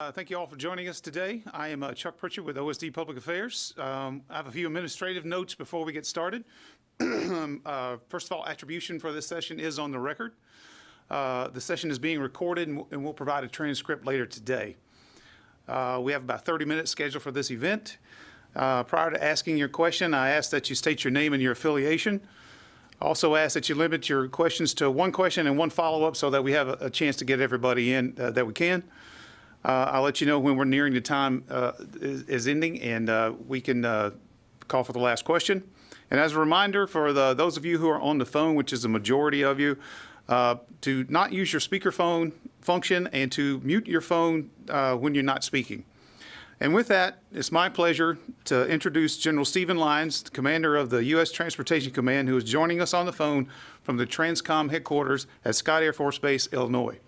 Thank you all for joining us today. I am Chuck Pritchard with OSD Public Affairs. I have a few administrative notes before we get started. First of all, attribution for this session is on the record. The session is being recorded and we'll provide a transcript later today. We have about 30 minutes scheduled for this event. Prior to asking your question, I ask that you state your name and your affiliation. Also ask that you limit your questions to one question and one follow-up so that we have a chance to get everybody in that we can. I'll let you know when we're nearing the time is ending, and we can call for the last question. And as a reminder for those of you who are on the phone, which is the majority of you, to not use your speakerphone function and to mute your phone when you're not speaking. And with that, it's my pleasure to introduce General Stephen Lyons, Commander of the U.S. Transportation Command, who is joining us on the phone from the TRANSCOM headquarters at Scott Air Force Base, Illinois.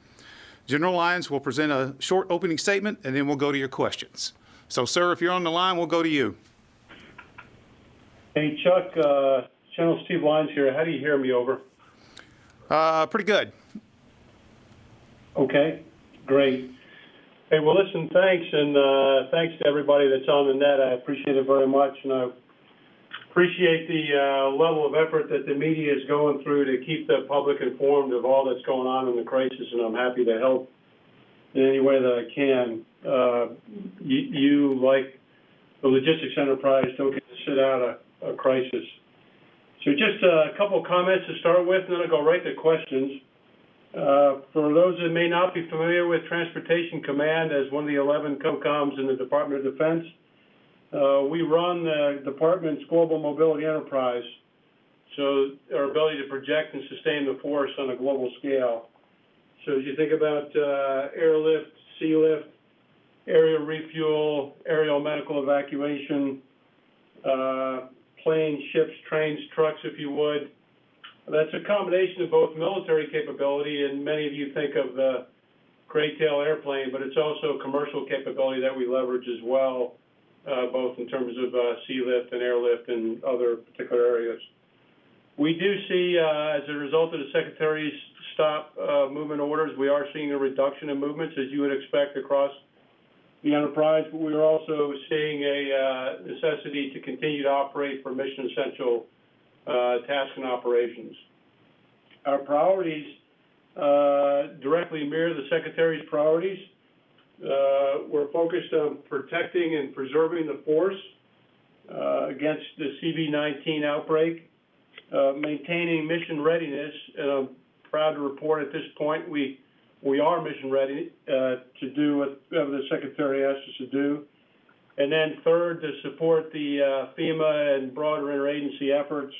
General Lyons will present a short opening statement, and then we'll go to your questions. So, sir, if you're on the line, we'll go to you. Hey, Chuck, General Steve Lyons here. How do you hear me? Over. Pretty good. Okay, great. Hey, well, listen, thanks, and thanks to everybody that's on the net. I appreciate it very much, and I appreciate the level of effort that the media is going through to keep the public informed of all that's going on in the crisis, and I'm happy to help in any way that I can. You, like the logistics enterprise, don't get to sit out a crisis. So just a couple of comments to start with, and then I'll go right to questions. For those that may not be familiar with Transportation Command as one of the 11 COCOMs in the Department of Defense, we run the department's global mobility enterprise, so our ability to project and sustain the force on a global scale. So as you think about airlift, sea lift, aerial refuel, aerial medical evacuation, planes, ships, trains, trucks, if you would, that's a combination of both military capability, and many of you think of the gray tail airplane, but it's also commercial capability that we leverage as well. Both in terms of sea lift and airlift and other particular areas. We do see, as a result of the Secretary's stop movement orders, we are seeing a reduction in movements, as you would expect, across the enterprise, but we are also seeing a necessity to continue to operate for mission-essential tasks and operations. Our priorities directly mirror the Secretary's priorities. We're focused on protecting and preserving the force against the CV-19 outbreak, maintaining mission readiness, and I'm proud to report at this point we are mission ready to do whatever the Secretary asks us to do. And then third, to support the FEMA and broader interagency efforts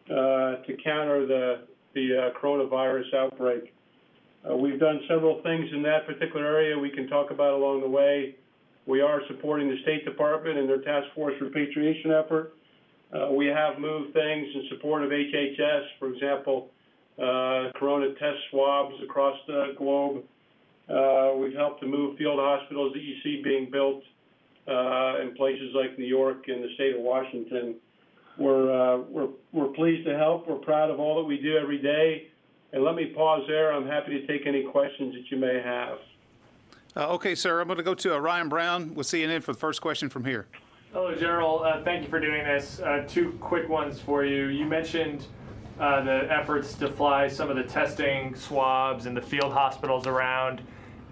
to counter the coronavirus outbreak. We've done several things in that particular area we can talk about along the way. We are supporting the State Department and their task force repatriation effort. We have moved things in support of HHS, for example, corona test swabs across the globe. We've helped to move field hospitals that you see being built in places like New York and the state of Washington. We're pleased to help. We're proud of all that we do every day. And let me pause there. I'm happy to take any questions that you may have. Okay, sir. I'm going to go to Ryan Brown with CNN for the first question from here. Hello, General. Thank you for doing this. Two quick ones for you. You mentioned the efforts to fly some of the testing swabs and the field hospitals around.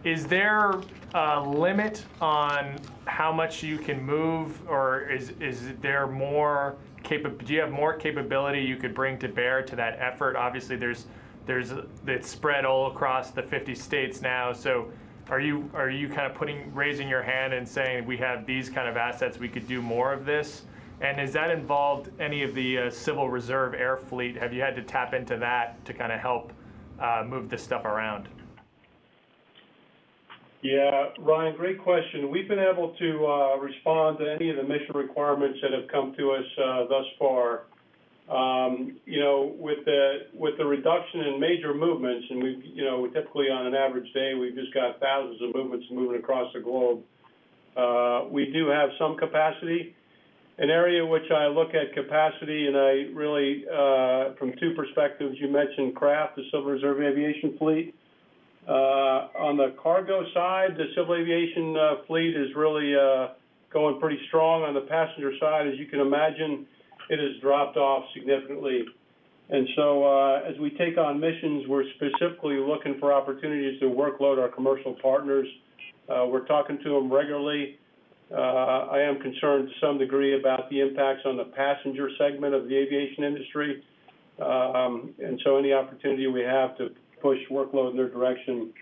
Is there a limit on how much you can move, or is there more do you have more capability you could bring to bear to that effort? Obviously, it's spread all across the 50 states now. So are you kind of raising your hand and saying we have these kind of assets, we could do more of this? And has that involved any of the Civil Reserve Air Fleet? Have you had to tap into that to kind of help move this stuff around? Yeah, Ryan, great question. We've been able to respond to any of the mission requirements that have come to us thus far. You know, with the reduction in major movements, and we typically on an average day we've just got thousands of movements moving across the globe. We do have some capacity. An area which I look at capacity, and I really from two perspectives. You mentioned CRAF, the Civil Reserve Aviation Fleet. On the cargo side, the civil aviation fleet is really going pretty strong. On the passenger side, as you can imagine, it has dropped off significantly. And so as we take on missions, we're specifically looking for opportunities to workload our commercial partners. We're talking to them regularly. I am concerned to some degree about the impacts on the passenger segment of the aviation industry. And so any opportunity we have to push workload in their direction,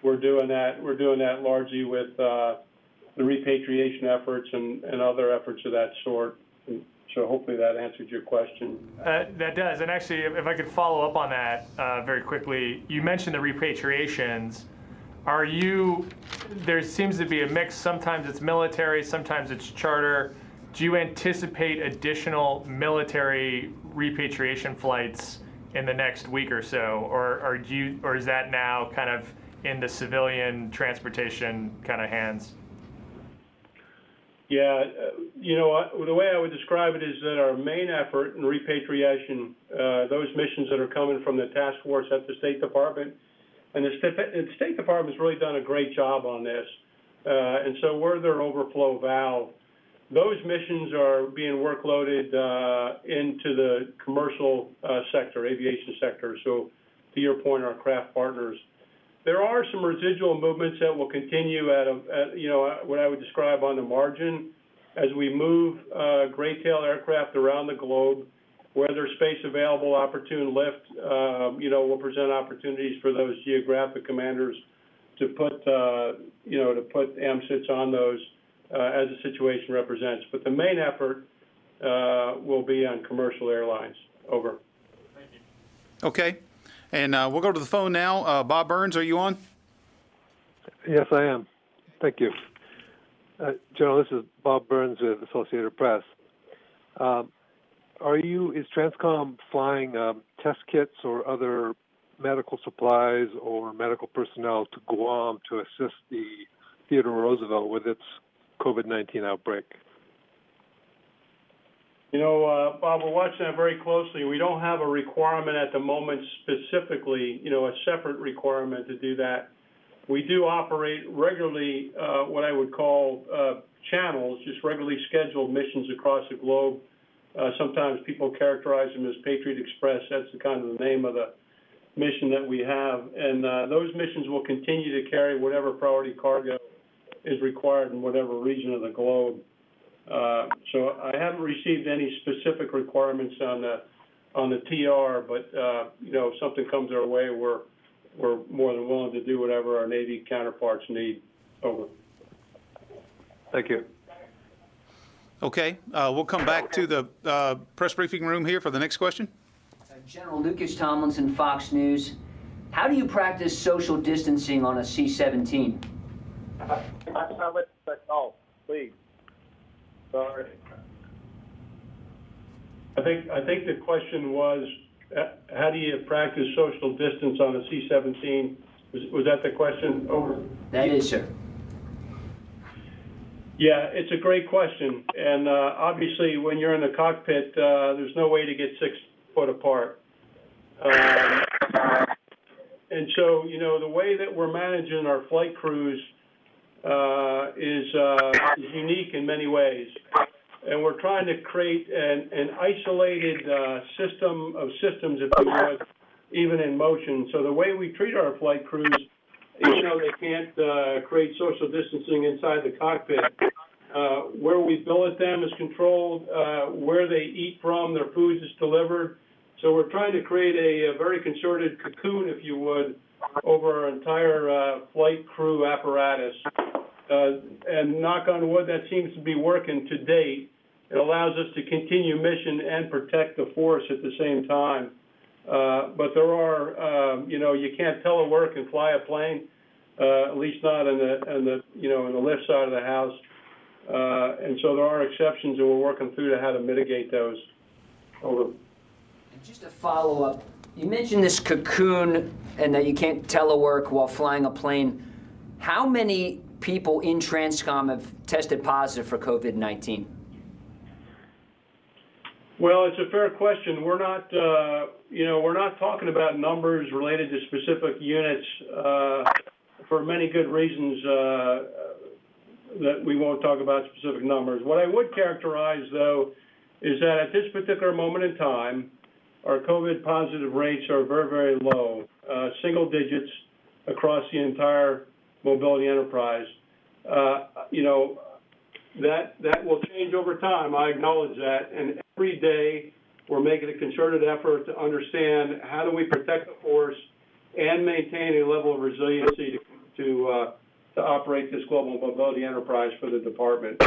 we're doing that. We're doing that largely with the repatriation efforts and other efforts of that sort. And so hopefully that answered your question. That does. And actually, if I could follow up on that very quickly, you mentioned the repatriations. There seems to be a mix. Sometimes it's military, sometimes it's charter. Do you anticipate additional military repatriation flights in the next week or so, or is that now kind of in the civilian transportation kind of hands? Yeah, the way I would describe it is that our main effort in repatriation, those missions that are coming from the task force at the State Department, and the State Department's really done a great job on this. And so we're their overflow valve. Those missions are being workloaded into the commercial sector, aviation sector. So to your point, our craft partners. There are some residual movements that will continue at what I would describe on the margin as we move gray tail aircraft around the globe. Where there's space available, opportune lift, will present opportunities for those geographic commanders to put AMSITs on those as the situation represents. But the main effort will be on commercial airlines. Over. Thank you. Okay. And we'll go to the phone now. Bob Burns, are you on? Yes, I am. Thank you. General, this is Bob Burns with Associated Press. Is TRANSCOM flying test kits or other medical supplies or medical personnel to Guam to assist the Theodore Roosevelt with its COVID-19 outbreak? Bob, we're watching that very closely. We don't have a requirement at the moment specifically, a separate requirement to do that. We do operate regularly what I would call channels, just regularly scheduled missions across the globe. Sometimes people characterize them as Patriot Express. That's the kind of the name of the mission that we have. And those missions will continue to carry whatever priority cargo is required in whatever region of the globe. So I haven't received any specific requirements on the TR, but if something comes our way, we're more than willing to do whatever our Navy counterparts need. Over. Thank you. Okay. We'll come back to the press briefing room here for the next question. General Lucas Tomlinson, Fox News. How do you practice social distancing on a C-17? Oh, please. Sorry. I think the question was, how do you practice social distance on a C-17? Was that the question? Over. That is, sir. Yeah, it's a great question. And obviously, when you're in the cockpit, there's no way to get 6 foot apart. And so, the way that we're managing our flight crews is unique in many ways. And we're trying to create an isolated system of systems, if you would, even in motion. So the way we treat our flight crews, even though they can't create social distancing inside the cockpit, where we billet them is controlled, where they eat from, their food is delivered. So we're trying to create a very concerted cocoon, if you would, over our entire flight crew apparatus. And knock on wood, that seems to be working to date. It allows us to continue mission and protect the force at the same time. But there are, you can't telework and fly a plane, at least not in the lift side of the house. And so there are exceptions, and we're working through to how to mitigate those. Over. Just a follow-up. You mentioned this cocoon and that you can't telework while flying a plane. How many people in TRANSCOM have tested positive for COVID-19? Well, it's a fair question. We're not, we're not talking about numbers related to specific units for many good reasons that we won't talk about specific numbers. What I would characterize, though, is that at this particular moment in time, our COVID positive rates are very, very low, single digits across the entire mobility enterprise. That will change over time. I acknowledge that. And every day we're making a concerted effort to understand how do we protect the force and maintain a level of resiliency to operate this global mobility enterprise for the department.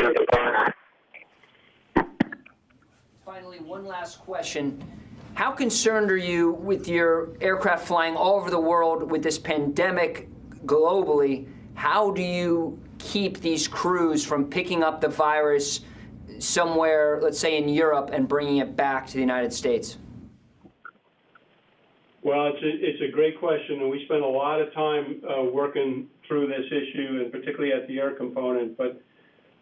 Finally, one last question. How concerned are you with your aircraft flying all over the world with this pandemic globally? How do you keep these crews from picking up the virus somewhere, let's say in Europe, and bringing it back to the United States? Well, it's a great question, and we spent a lot of time working through this issue, and particularly at the air component. But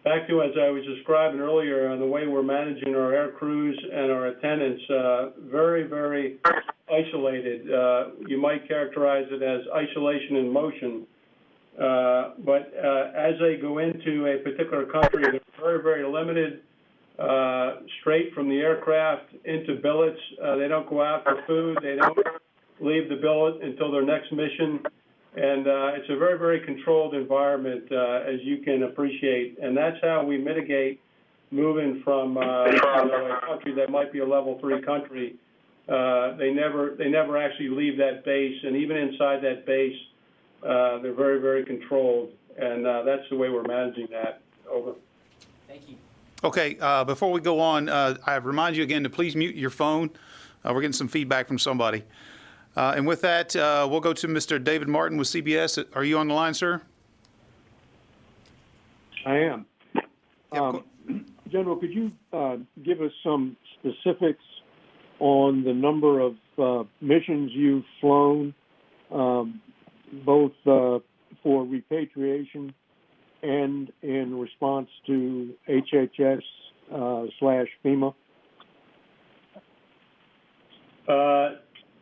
back to, as I was describing earlier, the way we're managing our air crews and our attendants, very, very isolated. You might characterize it as isolation in motion. But as they go into a particular country, they're very, very limited, straight from the aircraft into billets. They don't go out for food. They don't leave the billet until their next mission. And it's a very, very controlled environment, as you can appreciate. And that's how we mitigate moving from a country that might be a level 3 country. They never actually leave that base. And even inside that base, they're very, very controlled. And that's the way we're managing that. Over. Thank you. Okay, before we go on, I remind you again to please mute your phone. We're getting some feedback from somebody. And with that, we'll go to Mr. David Martin with CBS. Are you on the line, sir? I am. General, could you give us some specifics on the number of missions you've flown, both for repatriation and in response to HHS/FEMA?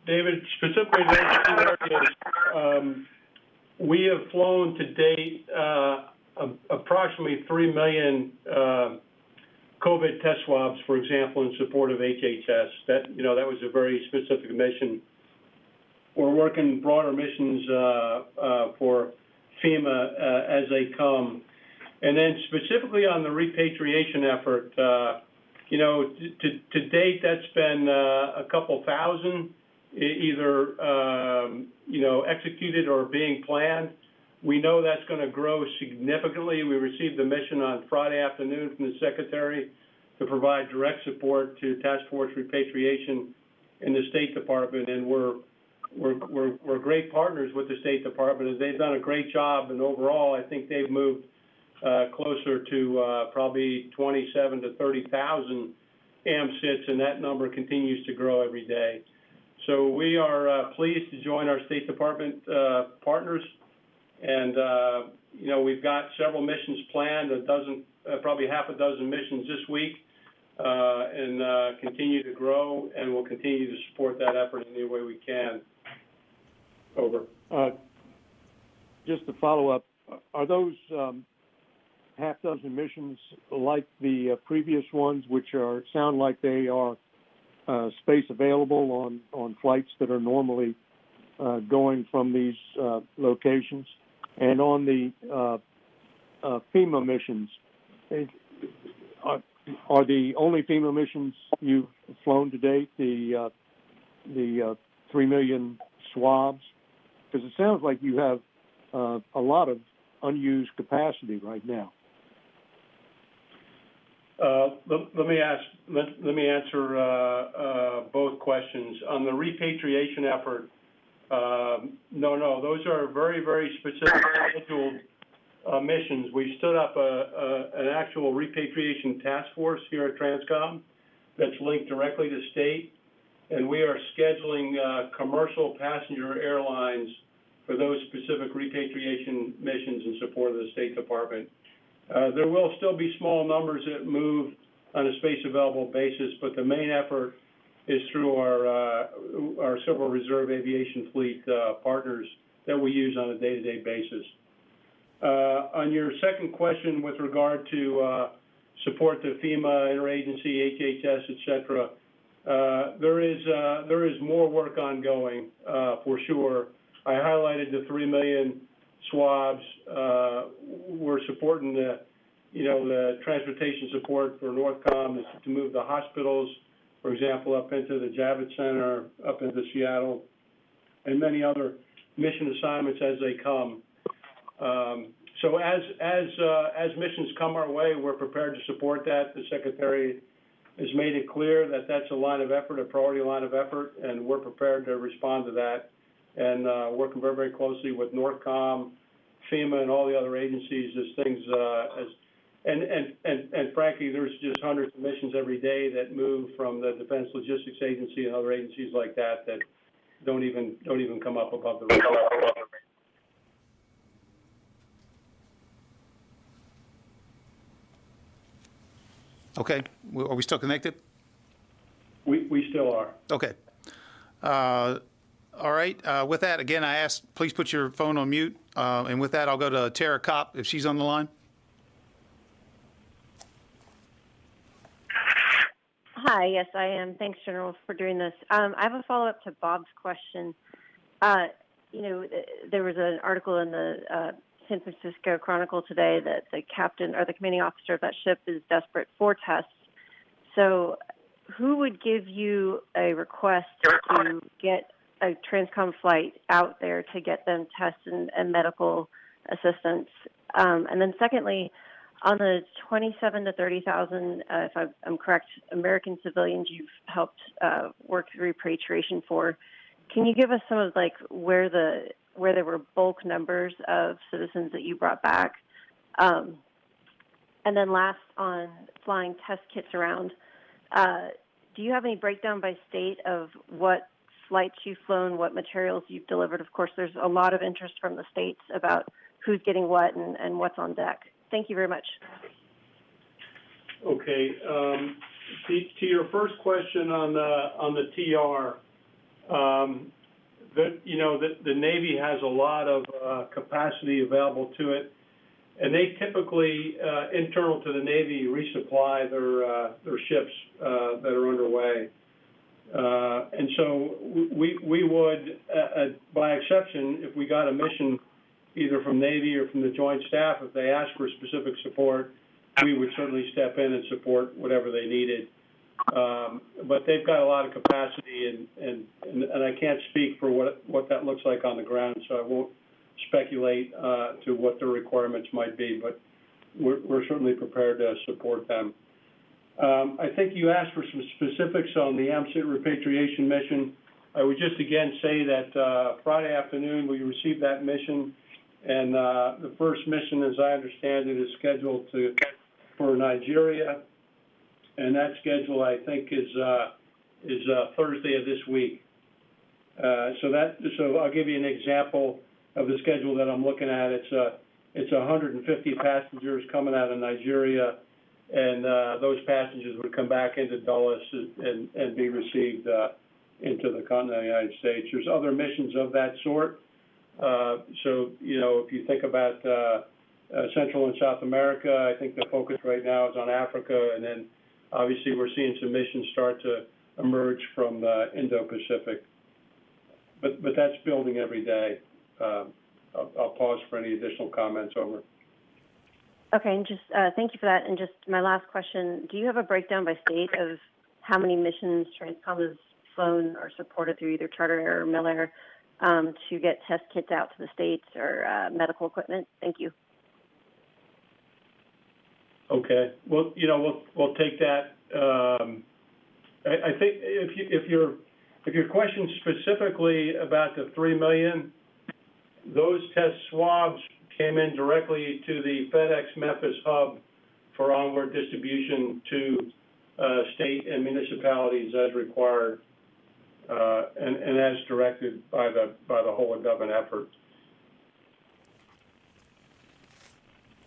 David, specifically those two areas, we have flown to date approximately 3 million COVID test swabs, for example, in support of HHS. That was a very specific mission. We're working broader missions for FEMA as they come. And then specifically on the repatriation effort, to date, that's been a couple thousand, either, executed or being planned. We know that's going to grow significantly. We received a mission on Friday afternoon from the Secretary to provide direct support to task force repatriation in the State Department, and we're great partners with the State Department, and they've done a great job. And overall, I think they've moved closer to probably 27 to 30,000 AMSITs, and that number continues to grow every day. So we are pleased to join our State Department partners, and we've got several missions planned, probably half a dozen missions this week, and continue to grow, and we'll continue to support that effort in any way we can. Over. Just to follow up, are those half dozen missions like the previous ones, which sound like they are space available on flights that are normally going from these locations? And on the FEMA missions, are the only FEMA missions you've flown to date the 3 million swabs? Because it sounds like you have a lot of unused capacity right now. Let me answer both questions. On the repatriation effort, no, those are very, very specific scheduled missions. We stood up an actual repatriation task force here at TRANSCOM that's linked directly to state, and we are scheduling commercial passenger airlines for those specific repatriation missions in support of the State Department. There will still be small numbers that move on a space available basis, but the main effort is through our Civil Reserve Aviation Fleet partners that we use on a day-to-day basis. On your second question with regard to support to FEMA, interagency, HHS, et cetera, there is more work ongoing for sure. I highlighted the 3 million swabs. We're supporting the transportation support for NORTHCOM is to move the hospitals, for example, up into the Javits Center, up into Seattle, and many other mission assignments as they come. So as missions come our way, we're prepared to support that. The Secretary has made it clear that that's a line of effort, a priority line of effort, and we're prepared to respond to that. And working very, very closely with NORTHCOM, FEMA, and all the other agencies as things and frankly, there's just hundreds of missions every day that move from the Defense Logistics Agency and other agencies like that that don't even come up above the radar. Okay, are we still connected? We still are. Okay. All right. With that, again, I ask, please put your phone on mute. And with that, I'll go to Tara Kopp, if she's on the line. Hi, yes, I am. Thanks, General, for doing this. I have a follow-up to Bob's question. There was an article in the San Francisco Chronicle today that the captain or the commanding officer of that ship is desperate for tests. So who would give you a request to get a TRANSCOM flight out there to get them tests and medical assistance? And then secondly, on the 27 to 30,000, if I'm correct, American civilians you've helped work through repatriation for, can you give us some of where there were bulk numbers of citizens that you brought back? And then last, on flying test kits around, do you have any breakdown by state of what flights you've flown, what materials you've delivered? Of course, there's a lot of interest from the states about who's getting what and what's on deck. Thank you very much. Okay. To your first question on the TR, the Navy has a lot of capacity available to it, and they typically, internal to the Navy, resupply their ships that are underway. And so we would, by exception, if we got a mission either from Navy or from the Joint Staff, if they asked for specific support, we would certainly step in and support whatever they needed. But they've got a lot of capacity, and I can't speak for what that looks like on the ground, so I won't speculate to what their requirements might be, but we're certainly prepared to support them. I think you asked for some specifics on the AMSIT repatriation mission. I would just again say that Friday afternoon we received that mission, and the first mission, as I understand it, is scheduled for Nigeria, and that schedule I think is Thursday of this week. So I'll give you an example of the schedule that I'm looking at. It's 150 passengers coming out of Nigeria, and those passengers would come back into Dulles and be received into the continent of the United States. There's other missions of that sort. So, if you think about Central and South America, I think the focus right now is on Africa, and then obviously we're seeing some missions start to emerge from the Indo-Pacific. But that's building every day. I'll pause for any additional comments. Over. Okay, and just thank you for that. And just my last question, do you have a breakdown by state of how many missions TRANSCOM has flown or supported through either charter air or mil air to get test kits out to the states or medical equipment? Thank you. Okay. Well, we'll take that. I think if your question specifically about the 3 million, those test swabs came in directly to the FedEx Memphis hub for onward distribution to state and municipalities as required and as directed by the whole government effort.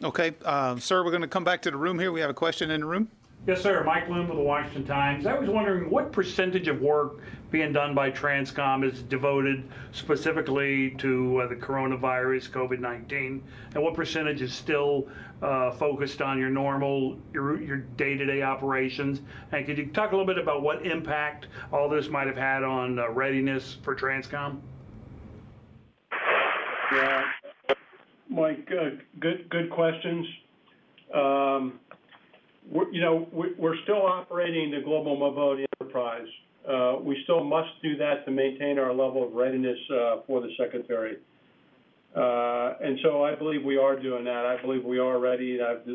Okay, sir, we're going to come back to the room here. We have a question in the room. Yes, sir. Mike Bloom with the Washington Times. I was wondering what percentage of work being done by TRANSCOM is devoted specifically to the coronavirus, COVID-19, and what percentage is still focused on your normal, your day-to-day operations? And could you talk a little bit about what impact all this might have had on readiness for TRANSCOM? Yeah, Mike, good questions. We're still operating the global mobility enterprise. We still must do that to maintain our level of readiness for the Secretary. And so I believe we are doing that. I believe we are ready. I've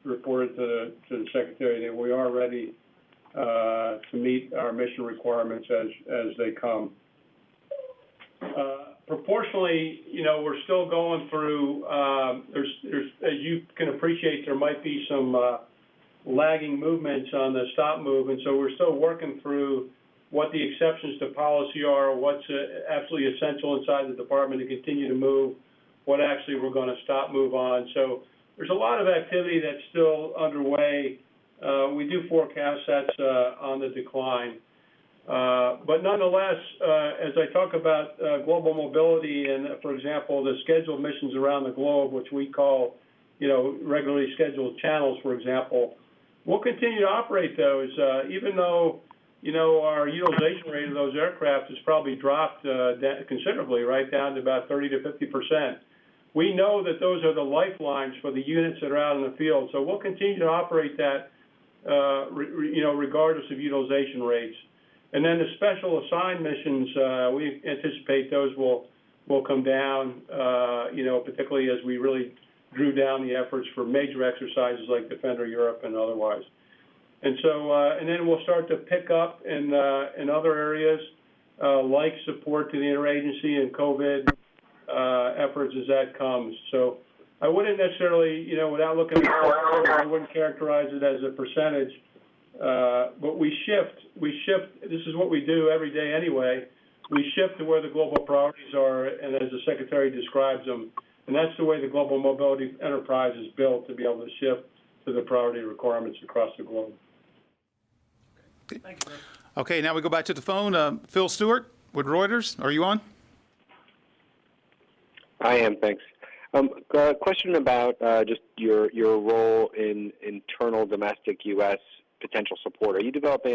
reported to the Secretary that we are ready to meet our mission requirements as they come. Proportionally, we're still going through, there's, as you can appreciate, there might be some lagging movements on the stop move, and so we're still working through what the exceptions to policy are, what's absolutely essential inside the department to continue to move, what actually we're going to stop move on. So there's a lot of activity that's still underway. We do forecast that's on the decline. But nonetheless, as I talk about global mobility and, for example, the scheduled missions around the globe, which we call, regularly scheduled channels, for example, we'll continue to operate those, even though, our utilization rate of those aircraft has probably dropped considerably, right down to about 30 to 50%. We know that those are the lifelines for the units that are out in the field, so we'll continue to operate that, regardless of utilization rates. And then the special assigned missions, we anticipate those will come down, particularly as we really drew down the efforts for major exercises like Defender Europe and otherwise. And so, and then we'll start to pick up in other areas like support to the interagency and COVID efforts as that comes. So I wouldn't necessarily, without looking at I wouldn't characterize it as a percentage. But we shift, this is what we do every day anyway, we shift to where the global priorities are and as the Secretary describes them, and that's the way the global mobility enterprise is built, to be able to shift to the priority requirements across the globe. Thank you, Rick. Okay, now we go back to the phone. Phil Stewart with Reuters, are you on? I am, thanks. Question about just your role in internal domestic U.S. potential support. Are you developing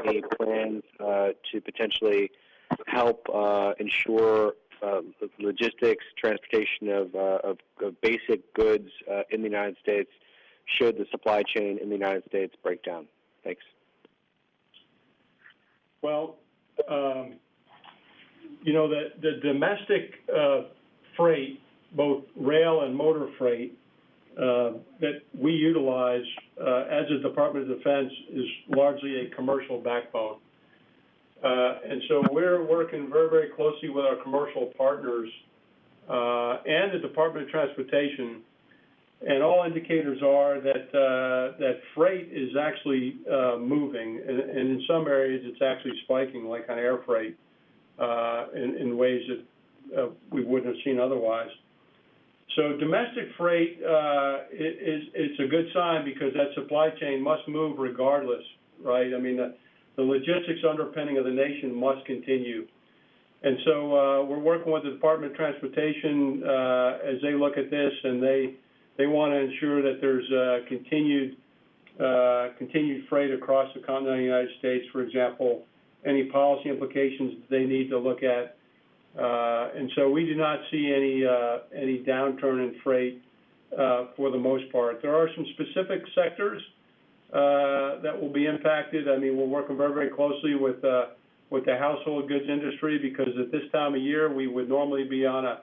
any plans to potentially help ensure logistics, transportation of basic goods in the United States should the supply chain in the United States break down? Thanks. Well, the domestic freight, both rail and motor freight, that we utilize as a Department of Defense is largely a commercial backbone. And so we're working very, very closely with our commercial partners and the Department of Transportation. And all indicators are that freight is actually moving, and in some areas it's actually spiking, like on air freight, in ways that we wouldn't have seen otherwise. So domestic freight it's a good sign because that supply chain must move regardless, right? I mean, the logistics underpinning of the nation must continue. And so we're working with the Department of Transportation as they look at this, and they want to ensure that there's continued freight across the continental United States, for example, any policy implications that they need to look at. And so we do not see any downturn in freight for the most part. There are some specific sectors that will be impacted. I mean, we're working very, very closely with the household goods industry because at this time of year we would normally be on a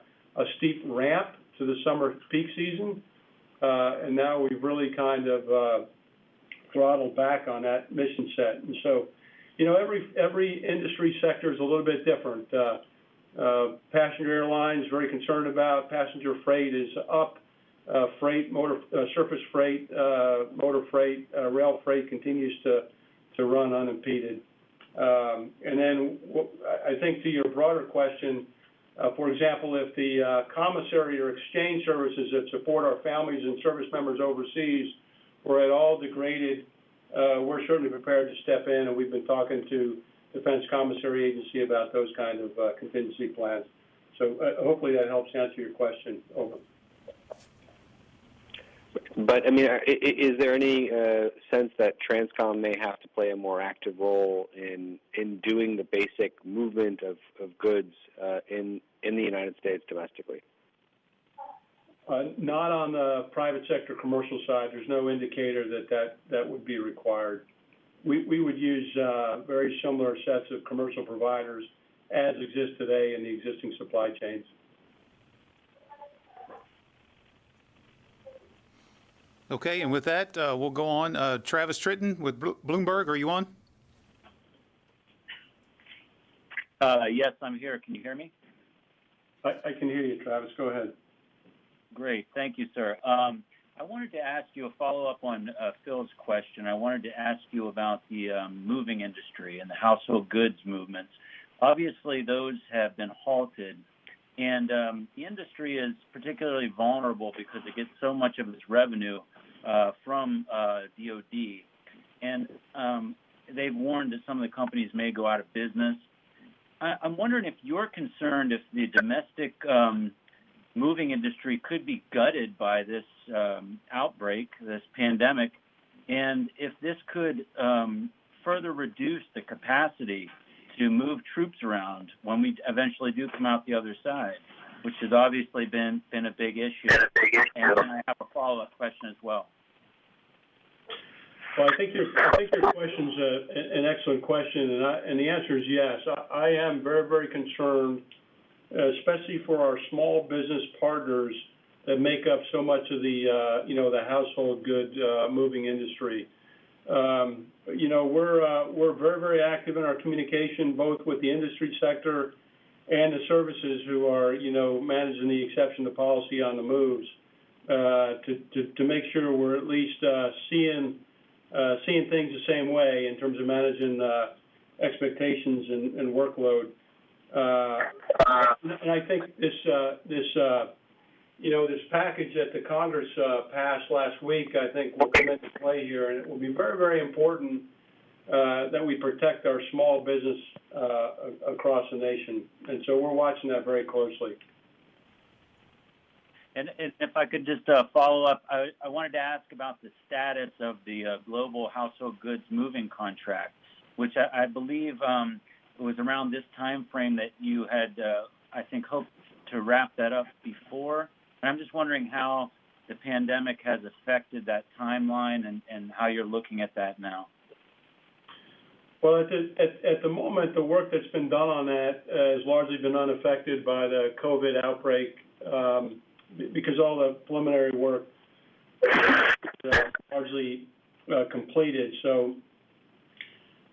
steep ramp to the summer peak season. And now we've really kind of throttled back on that mission set. And so, every industry sector is a little bit different. Passenger airlines, very concerned about passenger freight is up. Freight, surface freight, motor freight, rail freight continues to run unimpeded. And then I think to your broader question, for example, if the commissary or exchange services that support our families and service members overseas were at all degraded we're certainly prepared to step in, and we've been talking to Defense Commissary Agency about those kind of contingency plans. So hopefully that helps answer your question. Over. But, I mean, is there any sense that TRANSCOM may have to play a more active role in doing the basic movement of goods in the United States domestically? Not on the private sector commercial side. There's no indicator that would be required. We would use very similar sets of commercial providers as exist today in the existing supply chains. Okay, and with that, we'll go on. Travis Tritton with Bloomberg, are you on? Yes, I'm here. Can you hear me? I can hear you, Travis. Go ahead. Great. Thank you, sir. I wanted to ask you a follow-up on Phil's question. I wanted to ask you about the moving industry and the household goods movements. Obviously, those have been halted, and the industry is particularly vulnerable because it gets so much of its revenue from DOD. And they've warned that some of the companies may go out of business. I'm wondering if you're concerned if the domestic moving industry could be gutted by this outbreak, this pandemic, and if this could further reduce the capacity to move troops around when we eventually do come out the other side, which has obviously been a big issue. And then I have a follow-up question as well. Well, I think your question's an excellent question, and the answer is yes. I am very, very concerned, especially for our small business partners that make up so much of the the household good moving industry. We're very, very active in our communication, both with the industry sector and the services who are managing the exception to policy on the moves to make sure we're at least seeing things the same way in terms of managing expectations and workload. And I think this package that the Congress passed last week, I think will come into play here, and it will be very, very important that we protect our small business across the nation. And so we're watching that very closely. And if I could just follow up, I wanted to ask about the status of the global household goods moving contracts, which I believe it was around this time frame that you had, I think, hoped to wrap that up before. And I'm just wondering how the pandemic has affected that timeline and how you're looking at that now. Well, at the moment, the work that's been done on that has largely been unaffected by the COVID outbreak because all the preliminary work is largely completed. So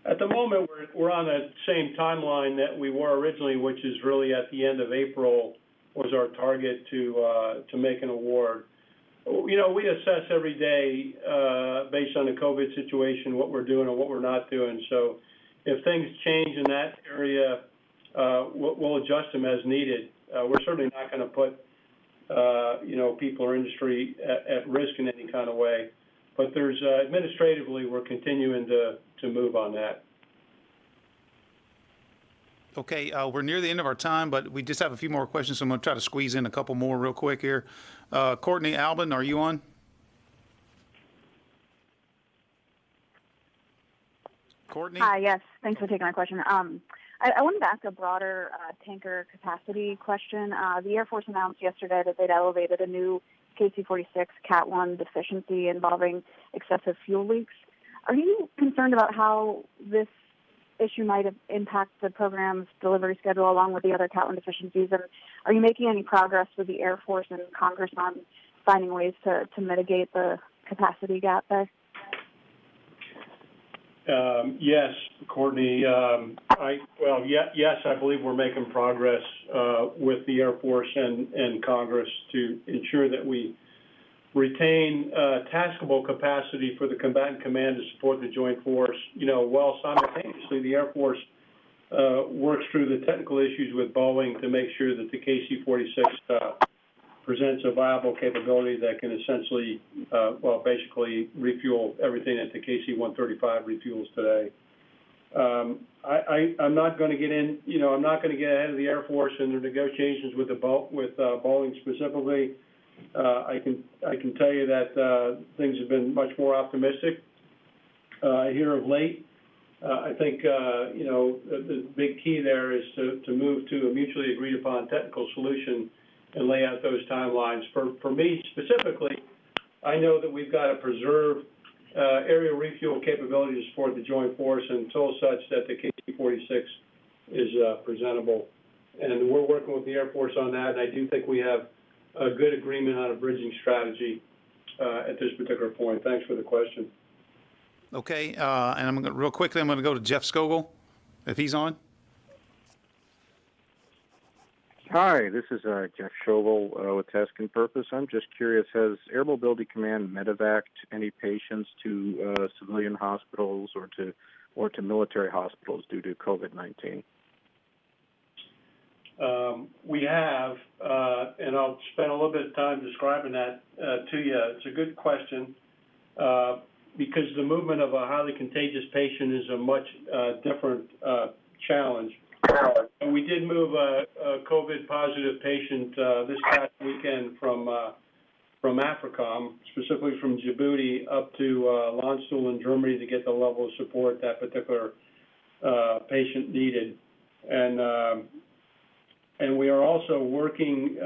at the moment, we're on the same timeline that we were originally, which is really at the end of April was our target to make an award. We assess every day based on the COVID situation what we're doing and what we're not doing. So if things change in that area, we'll adjust them as needed. We're certainly not going to put people or industry at risk in any kind of way. But there's administratively, we're continuing to move on that. Okay, we're near the end of our time, but we just have a few more questions, so I'm going to try to squeeze in a couple more real quick here. Courtney Albin, are you on? Courtney? Hi, yes. Thanks for taking my question. I wanted to ask a broader tanker capacity question. The Air Force announced yesterday that they'd elevated a new KC-46 Cat 1 deficiency involving excessive fuel leaks. Are you concerned about how this issue might impact the program's delivery schedule along with the other Cat 1 deficiencies? And are you making any progress with the Air Force and Congress on finding ways to mitigate the capacity gap there? Yes, Courtney. Yes, I believe we're making progress with the Air Force and Congress to ensure that we retain taskable capacity for the combatant command to support the joint force. While simultaneously the Air Force works through the technical issues with Boeing to make sure that the KC-46 presents a viable capability that can essentially, basically refuel everything that the KC-135 refuels today. I'm not going to get in, I'm not going to get ahead of the Air Force in their negotiations with Boeing specifically. I can tell you that things have been much more optimistic here of late. I think the big key there is to move to a mutually agreed upon technical solution and lay out those timelines. For me specifically, I know that we've got to preserve aerial refuel capability to support the Joint Force until such that the KC-46 is presentable. And we're working with the Air Force on that, and I do think we have a good agreement on a bridging strategy at this particular point. Thanks for the question. Okay, and I'm going to, real quickly, I'm going to go to Jeff Skogel, if he's on. Hi, this is Jeff Schobel with Task and Purpose. I'm just curious, has Air Mobility Command medevaced any patients to civilian hospitals or to military hospitals due to COVID-19? We have, and I'll spend a little bit of time describing that to you. It's a good question because the movement of a highly contagious patient is a much different challenge. We did move a COVID positive patient this past weekend from AFRICOM, specifically from Djibouti, up to Landstuhl in Germany to get the level of support that particular patient needed. And we are also working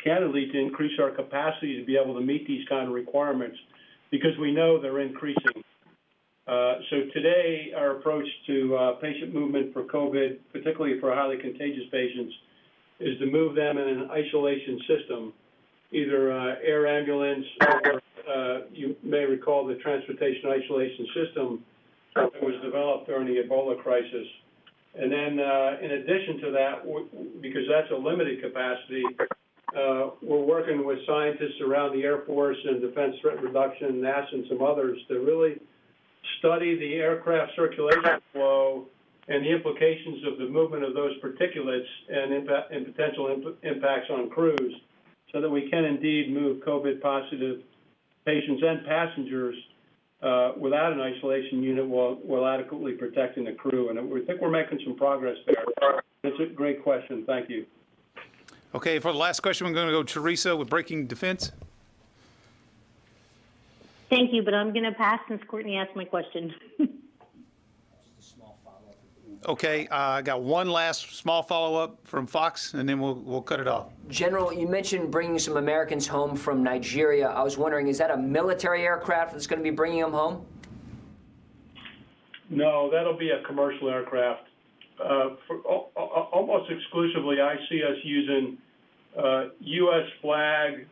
candidly to increase our capacity to be able to meet these kind of requirements because we know they're increasing. So today, our approach to patient movement for COVID, particularly for highly contagious patients, is to move them in an isolation system, either air ambulance or you may recall the transportation isolation system that was developed during the Ebola crisis. And then in addition to that, because that's a limited capacity, we're working with scientists around the Air Force and Defense Threat Reduction, NASA, and some others to really study the aircraft circulation flow and the implications of the movement of those particulates and potential impacts on crews so that we can indeed move COVID positive patients and passengers without an isolation unit while adequately protecting the crew. And we think we're making some progress there. It's a great question. Thank you. Okay, for the last question, we're going to go to Teresa with Breaking Defense. Thank you, but I'm going to pass since Courtney asked my question. Okay, I got one last small follow-up from Fox, and then we'll cut it off. General, you mentioned bringing some Americans home from Nigeria. I was wondering, is that a military aircraft that's going to be bringing them home? No, that'll be a commercial aircraft. Almost exclusively, I see us using U.S. flag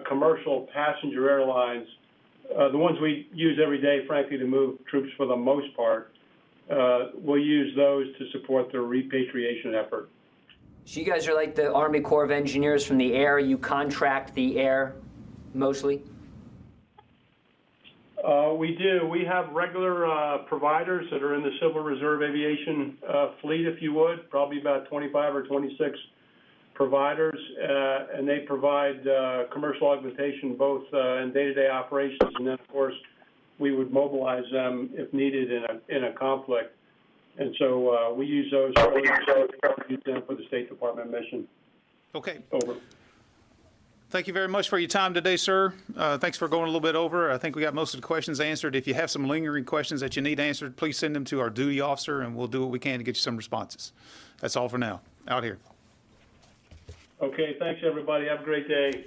commercial passenger airlines, the ones we use every day, frankly, to move troops for the most part. We'll use those to support the repatriation effort. So you guys are like the Army Corps of Engineers from the air. You contract the air mostly? We do. We have regular providers that are in the Civil Reserve Aviation fleet, if you would, probably about 25 or 26 providers, and they provide commercial augmentation both in day-to-day operations, and then, of course, we would mobilize them if needed in a conflict. And so we use those for the State Department mission. Okay. Over. Thank you very much for your time today, sir. Thanks for going a little bit over. I think we got most of the questions answered. If you have some lingering questions that you need answered, please send them to our duty officer, and we'll do what we can to get you some responses. That's all for now. Out here. Okay, thanks, everybody. Have a great day.